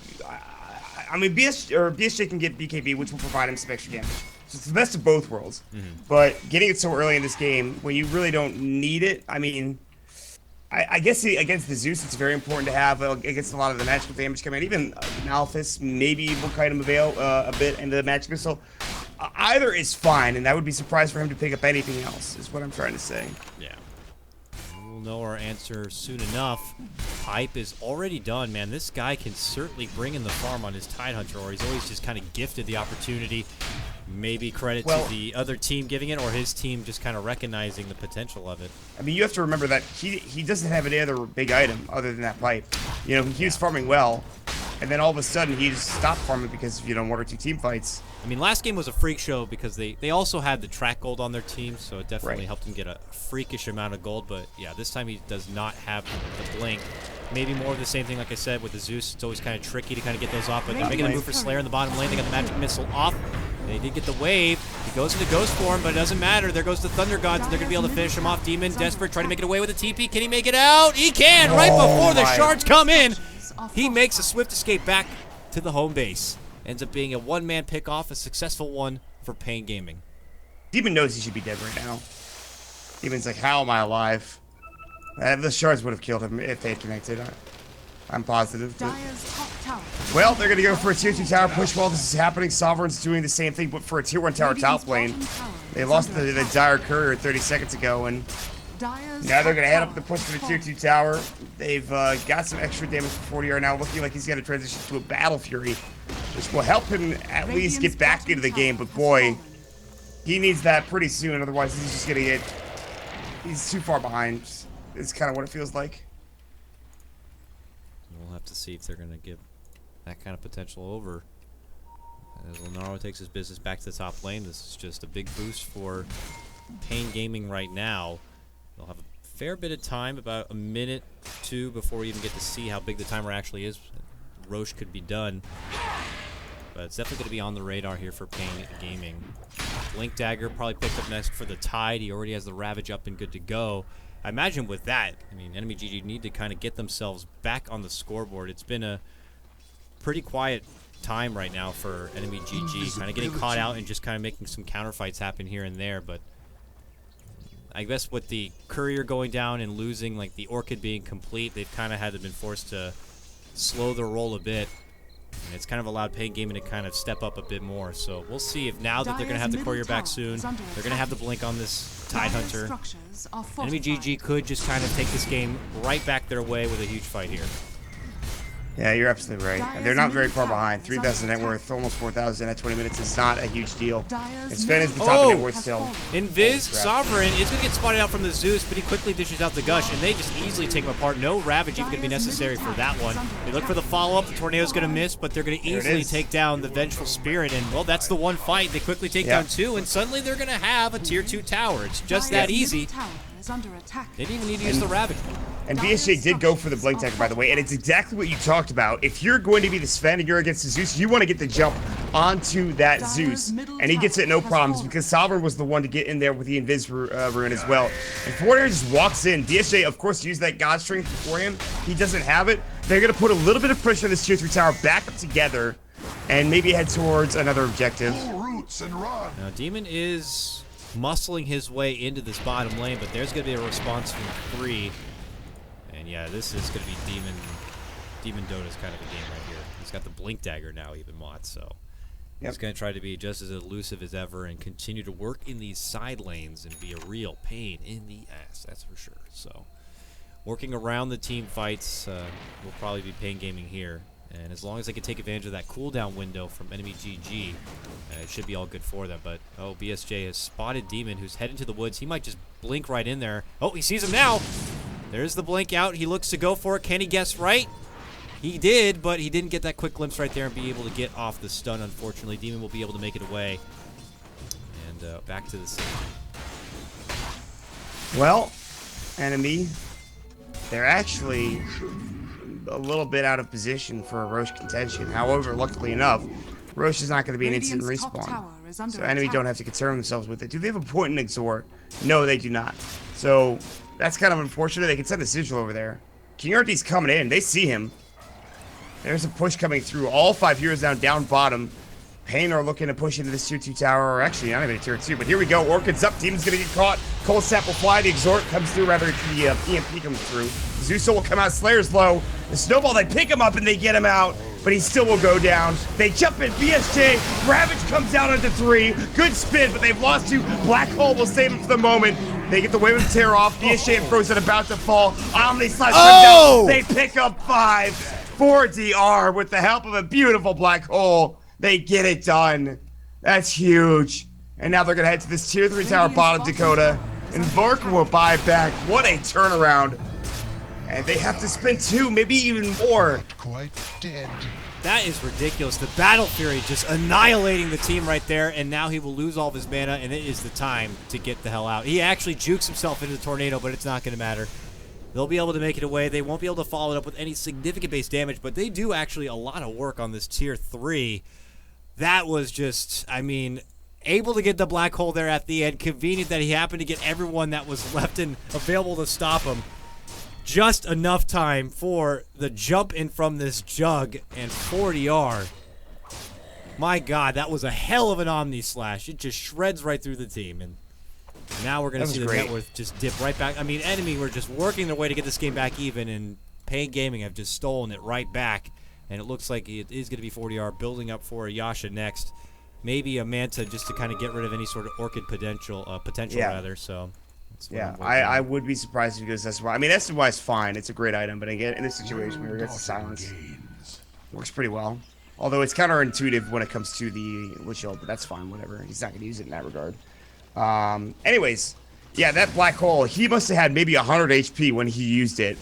I mean, BSJ can get BKB, which will provide him some extra damage. So it's the best of both worlds. But getting it so early in this game, when you really don't need it, I mean. I guess against the Zeus, it's very important to have against a lot of the magical damage coming in. Even Malphus, maybe will kind of avail a bit in the magic missile. Either is fine, and I would be surprised for him to pick up anything else, is what I'm trying to say. Yeah. We'll know our answer soon enough. Pipe is already done, man. This guy can certainly bring in the farm on his Tidehunter, or he's always just kind of gifted the opportunity. Maybe credit to the other team giving it, or his team just kind of recognizing the potential of it. I mean, you have to remember that he doesn't have any other big item other than that pipe. You know, he was farming well, and then all of a sudden he just stopped farming because of, 1 or 2 team fights. I mean, last game was a freak show because they also had the track gold on their team, so it definitely helped him get a freakish amount of gold. But yeah, this time he does not have the blink. Maybe more of the same thing, like I said, with the Zeus. It's always kind of tricky to kind of get those off, but they're making a move for Slayer in the bottom lane. They got the magic missile off. They did get the wave. He goes into ghost form, but it doesn't matter. There goes the Thunder Gods, and they're going to be able to finish him off. Demon, desperate, trying to make it away with a TP. Can he make it out? He can! Right before the shards come in, he makes a swift escape back to the home base. Ends up being a one-man pick-off, a successful one for paiN Gaming. Demon knows he should be dead right now. Demon's like, how am I alive? The shards would have killed him if they had connected. I'm positive. Well, they're going to go for a tier 2 tower push while this is happening. Sovereign's doing the same thing, but for a tier 1 tower top lane. They lost the Dire Courier 30 seconds ago, and now they're going to head up the push for the tier 2 tower. They've got some extra damage for 40R now, looking like he's going to transition to a Battle Fury, which will help him at least get back into the game, but boy, he needs that pretty soon, otherwise he's just going to get... He's too far behind. It's kind of what it feels like. We'll have to see if they're going to give that kind of potential over. As Lenaro takes his business back to the top lane, this is just a big boost for paiN Gaming right now. They'll have a fair bit of time, about a minute, 2, before we even get to see how big the timer actually is. Roche could be done. But it's definitely going to be on the radar here for paiN Gaming. Blink Dagger probably picked up next for the Tide. He already has the Ravage up and good to go. I imagine with that, I mean, EnemyGG need to kind of get themselves back on the scoreboard. It's been a pretty quiet time right now for EnemyGG, kind of getting caught out and just kind of making some counter fights happen here and there. But I guess with the Courier going down and losing, like the Orchid being complete, they've kind of been forced to slow their roll a bit. And it's kind of allowed paiN Gaming to kind of step up a bit more. So we'll see if now that they're going to have the Courier back soon, they're going to have the blink on this Tidehunter. EnemyGG could just kind of take this game right back their way with a huge fight here. Yeah, you're absolutely right. They're not very far behind. 3,000 net worth, almost 4,000 at 20 minutes is not a huge deal. And Sven is the top of net worth still. Invis, Sovereign is going to get spotted out from the Zeus, but he quickly dishes out the Gush, and they just easily take him apart. No Ravage even going to be necessary for that one. They look for the follow-up. The Tornado's going to miss, but they're going to easily take down the Vengeful Spirit, and, well, that's the one fight. They quickly take down 2, and suddenly they're going to have a Tier 2 tower. It's just that easy. They didn't even need to use the Ravage. And BSJ did go for the Blink Dagger, by the way, and it's exactly what you talked about. If you're going to be the Sven and you're against the Zeus, you want to get the jump onto that Zeus, and he gets it no problems because Sovereign was the one to get in there with the Invis rune as well. And Fortnite just walks in. BSJ, of course, used that God Strength before him. He doesn't have it. They're going to put a little bit of pressure on this Tier 3 tower back up together and maybe head towards another objective. Now, Demon is muscling his way into this bottom lane, but there's going to be a response from 3. And yeah, this is going to be Demon Dota's kind of a game right here. He's got the Blink Dagger now, even Maut, so he's going to try to be just as elusive as ever and continue to work in these side lanes and be a real pain in the ass, that's for sure. So, working around the team fights will probably be paiN Gaming here. And as long as they can take advantage of that cooldown window from EnemyGG, it should be all good for them. But, oh, BSJ has spotted Demon, who's heading to the woods. He might just blink right in there. Oh, he sees him now. There's the blink out. He looks to go for it. Can he guess right? He did, but he didn't get that quick glimpse right there and be able to get off the stun, unfortunately. Demon will be able to make it away. and back to the scene. Well, Enemy, they're actually a little bit out of position for a Roche contention. However, luckily enough, Roche is not going to be an instant respawn. So Enemy don't have to concern themselves with it. Do they have a point in Exhort? No, they do not. So that's kind of unfortunate. They can send a Sigil over there. King Artie's coming in. They see him. There's a push coming through. All 5 heroes down bottom. paiN are looking to push into this tier 2 tower, or actually not even a tier 2, but here we go. Orchid's up, Demon's gonna get caught. Cold Snap will fly, the Exhort comes through, rather the EMP comes through. Zeus will come out, Slayer's low. The Snowball, they pick him up and they get him out, but he still will go down. They jump in, BSJ, Ravage comes out onto 3. Good spin, but they've lost 2. Black Hole will save him for the moment. They get the wave of tear off, BSJ and Frozen about to fall. Omni Slash down. They pick up 5 for DR with the help of a beautiful Black Hole. They get it done. That's huge. And now they're going to head to this tier 3 tower bottom Dakota. And Vork will buy back. What a turnaround. And they have to spend 2, maybe even more. Quite dead. That is ridiculous. The Battle Fury just annihilating the team right there, and now he will lose all of his mana, and it is the time to get the hell out. He actually jukes himself into the tornado, but it's not going to matter. They'll be able to make it away. They won't be able to follow it up with any significant base damage, but they do actually a lot of work on this tier 3. That was just, I mean, able to get the Black Hole there at the end. Convenient that he happened to get everyone that was left and available to stop him. Just enough time for the jump in from this Jug and 40R. My God, that was a hell of an Omni Slash. It just shreds right through the team. And now we're going to see the net worth just dip right back. I mean, Enemy were just working their way to get this game back even, and paiN Gaming have just stolen it right back. And it looks like it is going to be 40R building up for a Yasha next. Maybe a Manta just to kind of get rid of any sort of Orchid potential, rather. So, yeah, I would be surprised if he goes SY. I mean, SY is fine. It's a great item. But again, in this situation where he gets the silence, works pretty well. Although it's counterintuitive when it comes to the Lich Shield, but that's fine. Whatever. He's not going to use it in that regard. Anyways, yeah, that Black Hole, he must have had maybe 100 HP when he used it.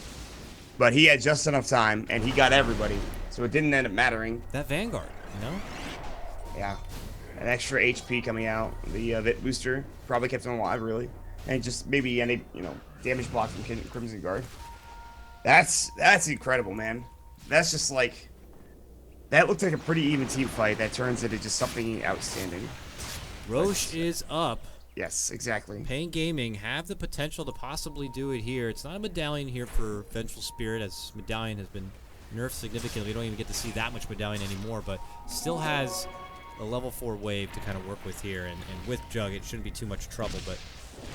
But he had just enough time, and he got everybody. So it didn't end up mattering. That Vanguard, you know? Yeah. An extra HP coming out. The Vit booster probably kept him alive, really. And just maybe any, damage block from Crimson Guard. That's incredible, man. That's just like... That looked like a pretty even team fight that turns into just something outstanding. Roche is up. Yes, exactly. paiN Gaming have the potential to possibly do it here. It's not a Medallion here for Vengeful Spirit, as Medallion has been nerfed significantly. We don't even get to see that much Medallion anymore, but still has a level 4 wave to kind of work with here. And with Jug, it shouldn't be too much trouble, but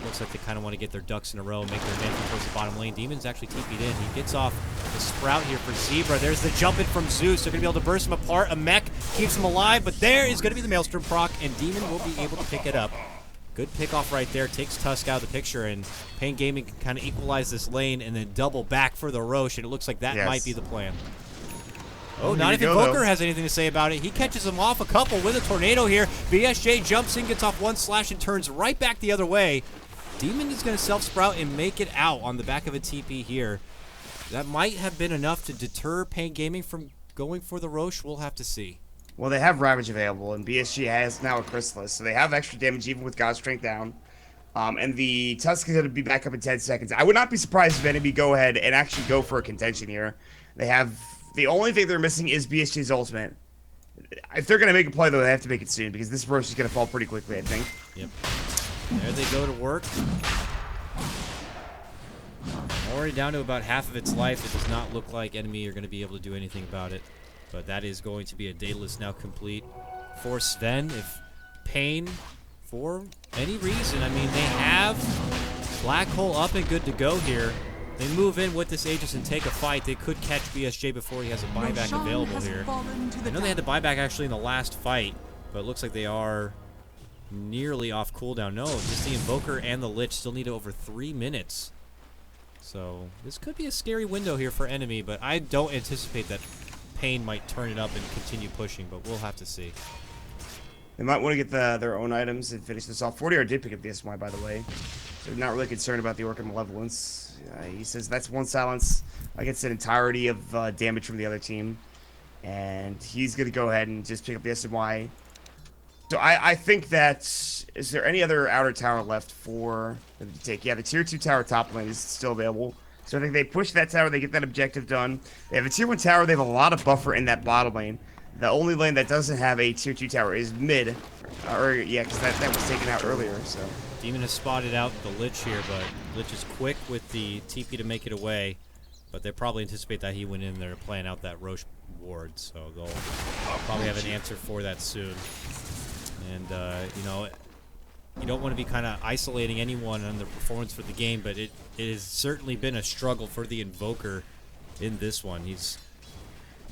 looks like they kind of want to get their ducks in a row and make their advancement towards the bottom lane. Demon's actually TP'd in. He gets off the Sprout here for Zebra. There's the jump in from Zeus. They're going to be able to burst him apart. A mech keeps him alive, but there is going to be the Maelstrom proc, and Demon will be able to pick it up. Good pickoff right there. Takes Tusk out of the picture, and paiN Gaming can kind of equalize this lane and then double back for the Roche, and it looks like that might be the plan. Oh, not if Invoker has anything to say about it. He catches him off a couple with a tornado here. BSJ jumps in, gets off 1 slash, and turns right back the other way. Demon is going to self-sprout and make it out on the back of a TP here. That might have been enough to deter paiN Gaming from going for the Roche. We'll have to see. Well, they have Ravage available, and BSG has now a Chrysalis, so they have extra damage even with God Strength down. And the Tusk is going to be back up in 10 seconds. I would not be surprised if Enemy go ahead and actually go for a contention here. They have... The only thing they're missing is BSG's ultimate. If they're going to make a play, though, they have to make it soon, because this Roche is going to fall pretty quickly, I think. Yep. There they go to work. Already down to about half of its life. It does not look like Enemy are going to be able to do anything about it. But that is going to be a Daedalus now complete for Sven. If paiN, for any reason, I mean, they have Black Hole up and good to go here. They move in with this Aegis and take a fight. They could catch BSJ before he has a buyback available here. I know they had the buyback actually in the last fight, but it looks like they are nearly off cooldown. No, just the Invoker and the Lich still need over 3 minutes. So this could be a scary window here for Enemy, but I don't anticipate that paiN might turn it up and continue pushing, but we'll have to see. They might want to get their own items and finish this off. 40R did pick up the SY, by the way. So not really concerned about the Orchid Malevolence. He says that's 1 silence against an entirety of damage from the other team. And he's going to go ahead and just pick up the SY. So I think that, is there any other outer tower left for them to take? Yeah, the tier 2 tower top lane is still available. So I think they push that tower, they get that objective done. They have a tier 1 tower, they have a lot of buffer in that bottom lane. The only lane that doesn't have a tier 2 tower is mid. Yeah, because that was taken out earlier, so. Demon has spotted out the Lich here, but Lich is quick with the TP to make it away. But they probably anticipate that he went in there playing out that Roche ward, so they'll probably have an answer for that soon. And, you know, you don't want to be kind of isolating anyone on the performance for the game, but it has certainly been a struggle for the Invoker in this one. He's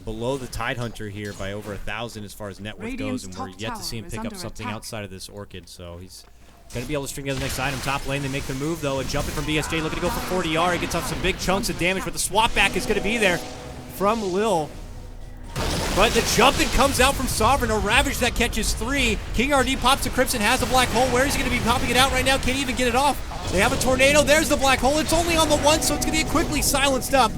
below the Tidehunter here by over 1,000 as far as net worth goes, and we're yet to see him pick up something outside of this Orchid, so he's going to be able to string together the next item. Top lane, they make their move, though, and jumping from BSJ, looking to go for 40R. He gets off some big chunks of damage, but the swap back is going to be there from Lil. But the jumping comes out from Sovereign, a Ravage that catches 3. King RD pops the Crimson, has a black hole. Where is he going to be popping it out right now? Can't even get it off. They have a tornado. There's the black hole. It's only on the 1, so it's going to get quickly silenced up.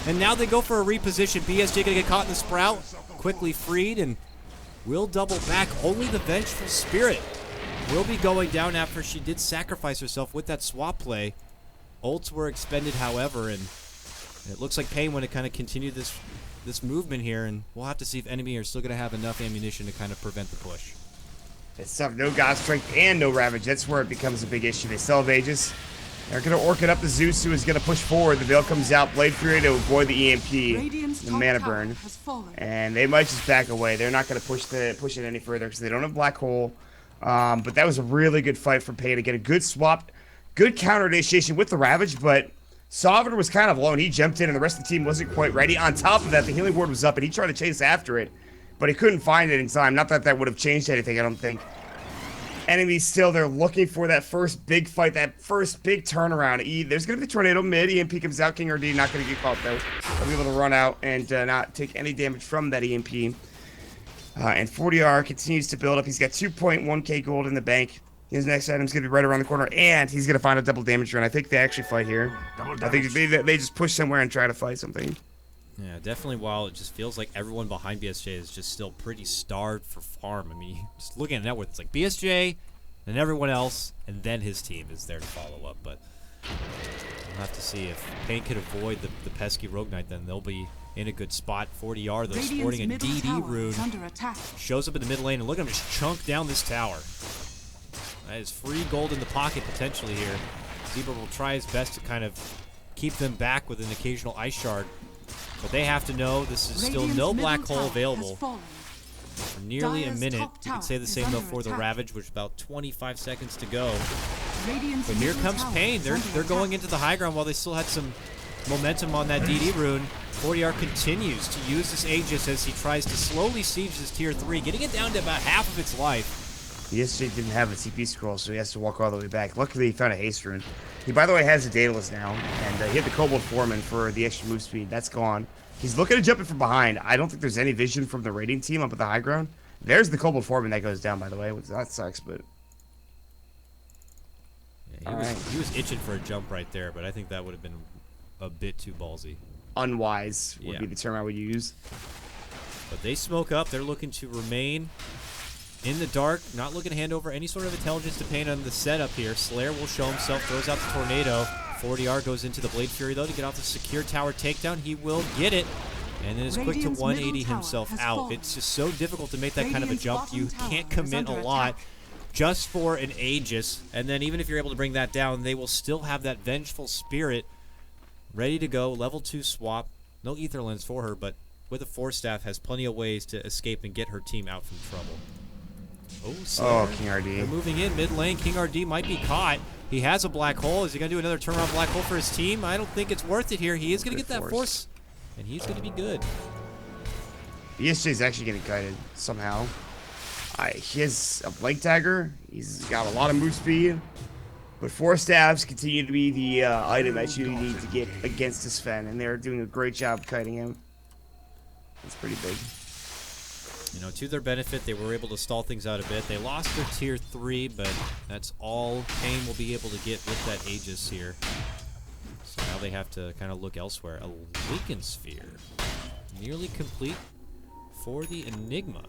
And now they go for a reposition. BSJ going to get caught in the Sprout. Quickly freed, and will double back. Only the Vengeful Spirit will be going down after she did sacrifice herself with that swap play. Ults were expended, however, and it looks like paiN want to kind of continue this movement here, and we'll have to see if enemy are still going to have enough ammunition to kind of prevent the push. It's tough. No God Strength and no Ravage. That's where it becomes a big issue. They still have Aegis. They're going to Orchid up the Zeus, who is going to push forward. The Veil comes out. Blade Fury to avoid the EMP, the mana burn. And they might just back away. They're not going to push it any further because they don't have Black Hole. But that was a really good fight for paiN to get a good swap, good counter initiation with the Ravage, but Sovereign was kind of alone. He jumped in, and the rest of the team wasn't quite ready. On top of that, the healing ward was up, and he tried to chase after it, but he couldn't find it in time. Not that that would have changed anything, I don't think. Enemies still, they're looking for that first big fight, that first big turnaround. There's going to be the Tornado mid. EMP comes out. King RD not going to get caught, though. He'll be able to run out and not take any damage from that EMP. And 40R continues to build up. He's got 2.1k gold in the bank. His next item's going to be right around the corner, and he's going to find a double damage run. I think they actually fight here. I think they just push somewhere and try to fight something. Yeah, definitely. While it just feels like everyone behind BSJ is just still pretty starved for farm. I mean, just looking at net worth, it's like BSJ and everyone else, and then his team is there to follow up. But we'll have to see if paiN could avoid the pesky Rogue Knight, then they'll be in a good spot. 40R, though, sporting a DD rune. Shows up in the mid lane, and look at him just chunk down this tower. That is free gold in the pocket potentially here. Zebra will try his best to kind of keep them back with an occasional Ice Shard. But they have to know this is still no black hole available for nearly a minute. You can say the same, though, for the Ravage, which is about 25 seconds to go. But here comes paiN. They're going into the high ground while they still had some momentum on that DD rune. 40R continues to use this Aegis as he tries to slowly siege this tier 3, getting it down to about half of its life. BSJ didn't have a TP scroll, so he has to walk all the way back. Luckily, he found a haste rune. He, by the way, has a Daedalus now, and he had the Kobold Foreman for the extra move speed. That's gone. He's looking to jump in from behind. I don't think there's any vision from the raiding team up at the high ground. There's the Kobold Foreman that goes down, by the way. That sucks, but... Yeah, he was itching for a jump right there, but I think that would have been a bit too ballsy. Unwise would be the term I would use. But they smoke up. They're looking to remain in the dark, not looking to hand over any sort of intelligence to paiN on the setup here. Slayer will show himself, throws out the Tornado. 40R goes into the Blade Fury, though, to get off the secure tower takedown. He will get it, and then is quick to 180 himself out. It's just so difficult to make that kind of a jump. You can't commit a lot just for an Aegis, and then even if you're able to bring that down, they will still have that Vengeful Spirit ready to go. Level 2 swap. No Ether Lens for her, but with a Force Staff has plenty of ways to escape and get her team out from trouble. Oh, King RD. They're moving in mid lane. King RD might be caught. He has a black hole. Is he going to do another turnaround black hole for his team? I don't think it's worth it here. He is going to get that force, and he's going to be good. BSJ is actually getting guided somehow. He has a Blink Dagger. He's got a lot of move speed. But Force Staffs continue to be the item that you need to get against this Sven, and they're doing a great job kiting him. It's pretty big. You know, to their benefit, they were able to stall things out a bit. They lost their tier 3, but that's all paiN will be able to get with that Aegis here. So now they have to kind of look elsewhere. A Awakened Sphere. Nearly complete for the Enigma.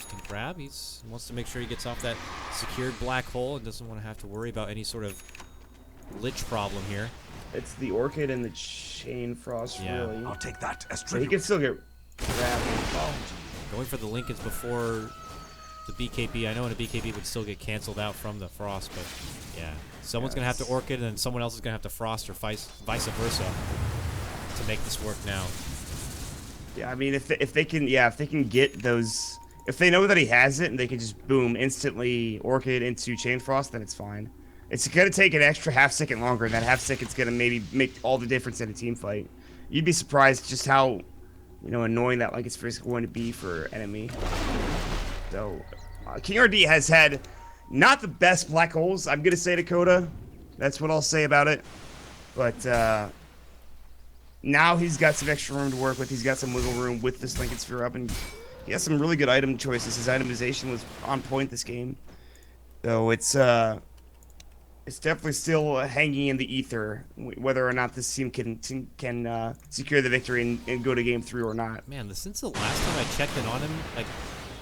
Interesting grab. He wants to make sure he gets off that secured black hole and doesn't want to have to worry about any sort of lich problem here. It's the Orchid and the Chain Frost, really. I'll take that as tribute. He can still get grabbed. Going for the Lincolns before the BKB. I know in a BKB would still get canceled out from the Frost, but yeah. Someone's going to have to Orchid, and then someone else is going to have to Frost, or vice versa, to make this work now. Yeah, I mean, if they can get those, if they know that he has it, and they can just boom instantly Orchid into Chain Frost, then it's fine. It's going to take an extra half-second longer, and that half-second's going to maybe make all the difference in a team fight. You'd be surprised just how, annoying that Lincoln's Fist is going to be for enemy. So, King RD has had not the best black holes, I'm going to say, Dakota. That's what I'll say about it. But now he's got some extra room to work with. He's got some wiggle room with this Lincoln Sphere up, and he has some really good item choices. His itemization was on point this game. So it's definitely still hanging in the ether whether or not this team can secure the victory and go to game 3 or not. Man, since the last time I checked in on him, like,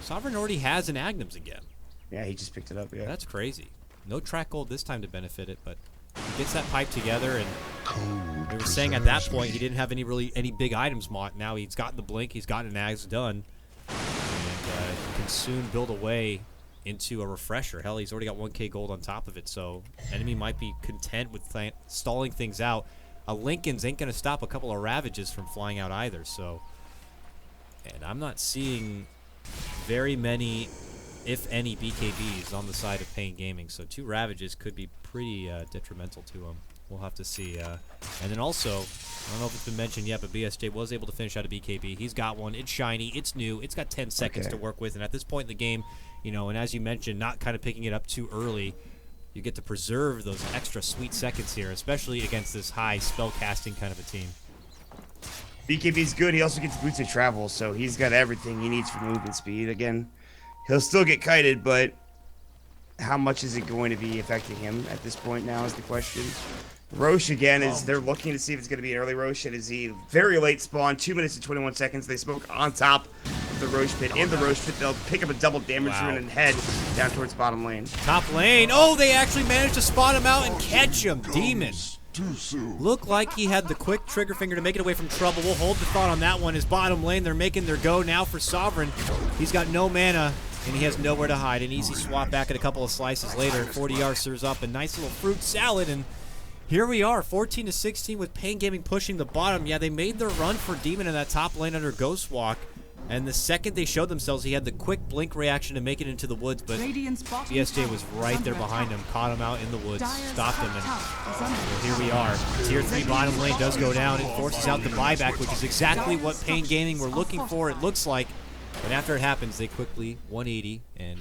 Sovereign already has an Agnes again. Yeah, he just picked it up, yeah. That's crazy. No track gold this time to benefit it, but he gets that pipe together, and we were saying at that point he didn't have any big items. Now he's got the blink, he's got an Ags done, and he can soon build a way into a refresher. Hell, he's already got 1k gold on top of it, so enemy might be content with stalling things out. A Lincoln's ain't going to stop a couple of Ravages from flying out either, so... And I'm not seeing very many, if any, BKBs on the side of paiN Gaming, so 2 Ravages could be pretty detrimental to him. We'll have to see. And then also, I don't know if it's been mentioned yet, but BSJ was able to finish out a BKB. He's got one. It's shiny. It's new. It's got 10 seconds to work with, and at this point in the game, and as you mentioned, not kind of picking it up too early, you get to preserve those extra sweet seconds here, especially against this high spell casting kind of a team. BKB's good. He also gets boots of travel, so he's got everything he needs for movement speed. Again, he'll still get kited, but how much is it going to be affecting him at this point now is the question. Rosh again they're looking to see if it's going to be an early Rosh. It is a very late spawn, 2 minutes and 21 seconds. They smoke on top of the Rosh pit. In the Rosh pit, they'll pick up a double damage rune and head down towards bottom lane. Top lane. Oh, they actually managed to spot him out and catch him. Demon. Looked like he had the quick trigger finger to make it away from trouble. We'll hold the thought on that one. His bottom lane, they're making their go now for Sovereign. He's got no mana, and he has nowhere to hide. An easy swap back at a couple of slices later. 40R serves up a nice little fruit salad, and here we are, 14-16 with paiN Gaming pushing the bottom. Yeah, they made their run for Demon in that top lane under Ghost Walk. And the second they showed themselves, he had the quick blink reaction to make it into the woods, but BSJ was right there behind him, caught him out in the woods, stopped him, and well, here we are. Tier 3 bottom lane does go down and forces out the buyback, which is exactly what paiN Gaming were looking for, it looks like. But after it happens, they quickly 180 and...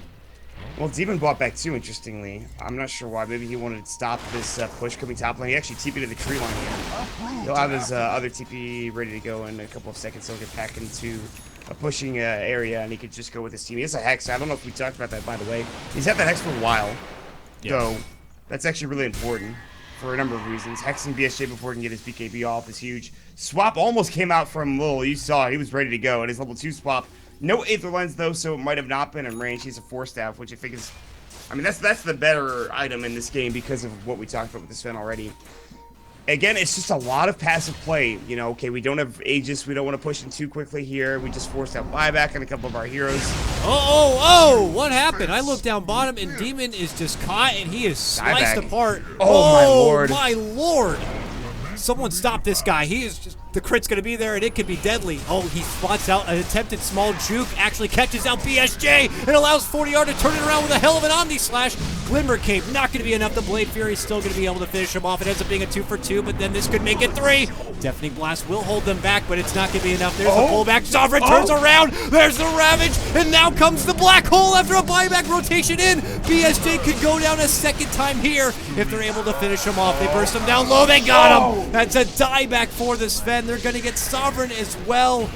Well, Demon bought back too, interestingly. I'm not sure why. Maybe he wanted to stop this push coming top lane. He actually TP'd to the tree line here. He'll have his other TP ready to go in a couple of seconds. He'll get back into a pushing area, and he could just go with his team. He has a Hex. I don't know if we talked about that, by the way. He's had that Hex for a while. So that's actually really important for a number of reasons. Hexing BSJ before he can get his BKB off is huge. Swap almost came out from Lil. You saw it. He was ready to go. And his level 2 swap. No Aether Lens, though, so it might have not been in range. He's a 4-staff, which I think is... I mean, that's the better item in this game because of what we talked about with this Sven already. Again, it's just a lot of passive play. Okay, we don't have Aegis. We don't want to push in too quickly here. We just forced out buyback on a couple of our heroes. Oh! What happened? I looked down bottom, and Demon is just caught, and he is sliced apart. Oh, my lord! Someone stop this guy. He is just... The crit's going to be there, and it could be deadly. Oh, he spots out an attempted small juke, actually catches out BSJ, and allows 40R to turn it around with a hell of an Omni Slash. Glimmer Cape, not going to be enough. The Blade Fury is still going to be able to finish him off. It ends up being a 2-for-2, but then this could make it 3. Deafening Blast will hold them back, but it's not going to be enough. There's the pullback. Sovereign turns around. There's the Ravage, and now comes the Black Hole after a buyback rotation in. BSJ could go down a second time here if they're able to finish him off. They burst him down low. They got him. That's a dieback for the Sven. They're going to get Sovereign as well.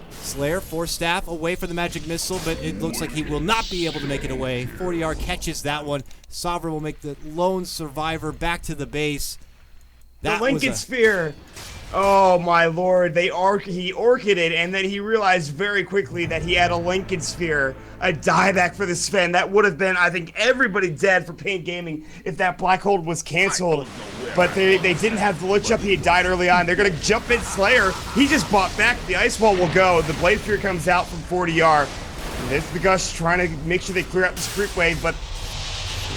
Slayer, 4-staff, away from the magic missile, but it looks like he will not be able to make it away. 40R catches that one. Sovereign will make the lone survivor back to the base. The Lincoln Sphere Oh my lord, he orchid it, and then he realized very quickly that he had a Lincoln Sphere, a dieback for the Sven. That would have been, I think, everybody dead for paiN Gaming if that black hole was canceled. But they didn't have the lich up, he had died early on. They're gonna jump in Slayer. He just bought back, the Ice Wall will go. The Blade Sphere comes out from 40R. And there's the Gush trying to make sure they clear out this creep wave, but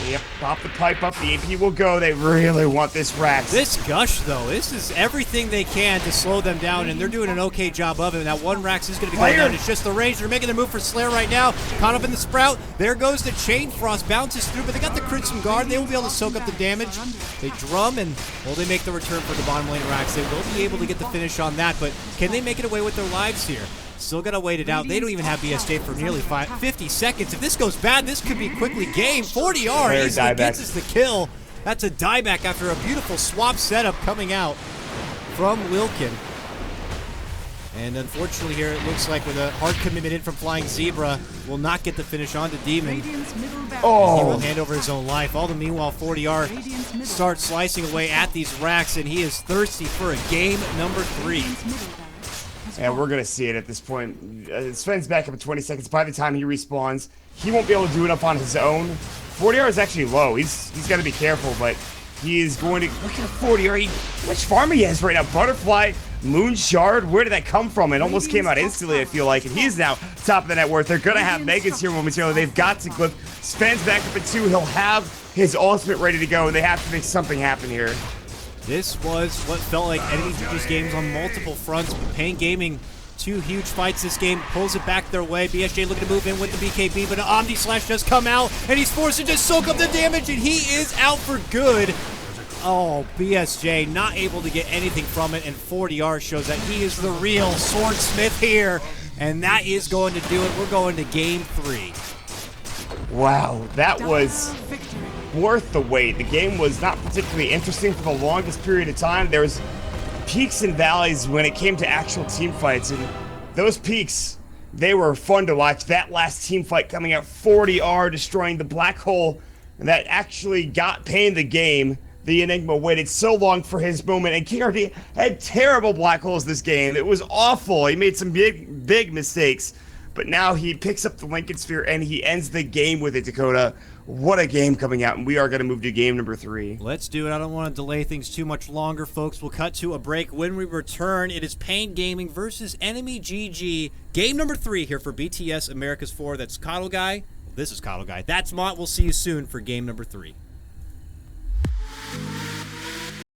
yep, pop the pipe up, the AP will go. They really want this Rax. This Gush, though, this is everything they can to slow them down, and they're doing an okay job of it. That one Rax is going to be going down. It's just the range. They're making the move for Slayer right now. Caught up in the Sprout. There goes the Chain Frost. Bounces through, but they got the Crimson Guard. They will be able to soak up the damage. They drum, and, well, they make the return for the bottom lane Rax. They will be able to get the finish on that, but can they make it away with their lives here? Still got to wait it out. They don't even have BSJ for nearly 50 seconds. If this goes bad, this could be quickly game. 40R easily gets us the kill. That's a dieback after a beautiful swap setup coming out from Lilkin. And unfortunately here, it looks like with a hard commitment in from Flying Zebra, will not get the finish onto Demon. Oh! He will hand over his own life. All the meanwhile, 40R starts slicing away at these racks, and he is thirsty for a game number 3. And we're going to see it at this point. Sven's back up in 20 seconds. By the time he respawns, he won't be able to do enough on his own. 40R is actually low. He's got to be careful, but he is going to... Look at 40R. How much farm he has right now? Butterfly, Moon Shard. Where did that come from? It almost came out instantly, I feel like. And he's now top of the net worth. They're going to have Megas here momentarily. They've got to clip. Sven's back up at 2. He'll have his ultimate ready to go, and they have to make something happen here. This was what felt like EnemyGG's games on multiple fronts. paiN Gaming, 2 huge fights this game, pulls it back their way. BSJ looking to move in with the BKB, but an Omni Slash does come out, and he's forced to just soak up the damage, and he is out for good. Oh, BSJ not able to get anything from it, and 40R shows that he is the real swordsmith here, and that is going to do it. We're going to game 3. Wow, that was worth the wait. The game was not particularly interesting for the longest period of time. There was peaks and valleys when it came to actual team fights, and those peaks, they were fun to watch. That last team fight coming out, 40R destroying the black hole, and that actually got paiN the game. The Enigma waited so long for his moment, and KRD had terrible black holes this game. It was awful. He made some big mistakes, but now he picks up the Lincoln Sphere and he ends the game with it, Dakota. What a game coming out, and we are going to move to game number 3. Let's do it. I don't want to delay things too much longer, folks. We'll cut to a break. When we return, it is paiN Gaming versus EnemyGG. Game number 3 here for BTS America's 4. That's KotLGuy. This is KotLGuy. That's Maut. We'll see you soon for game number 3.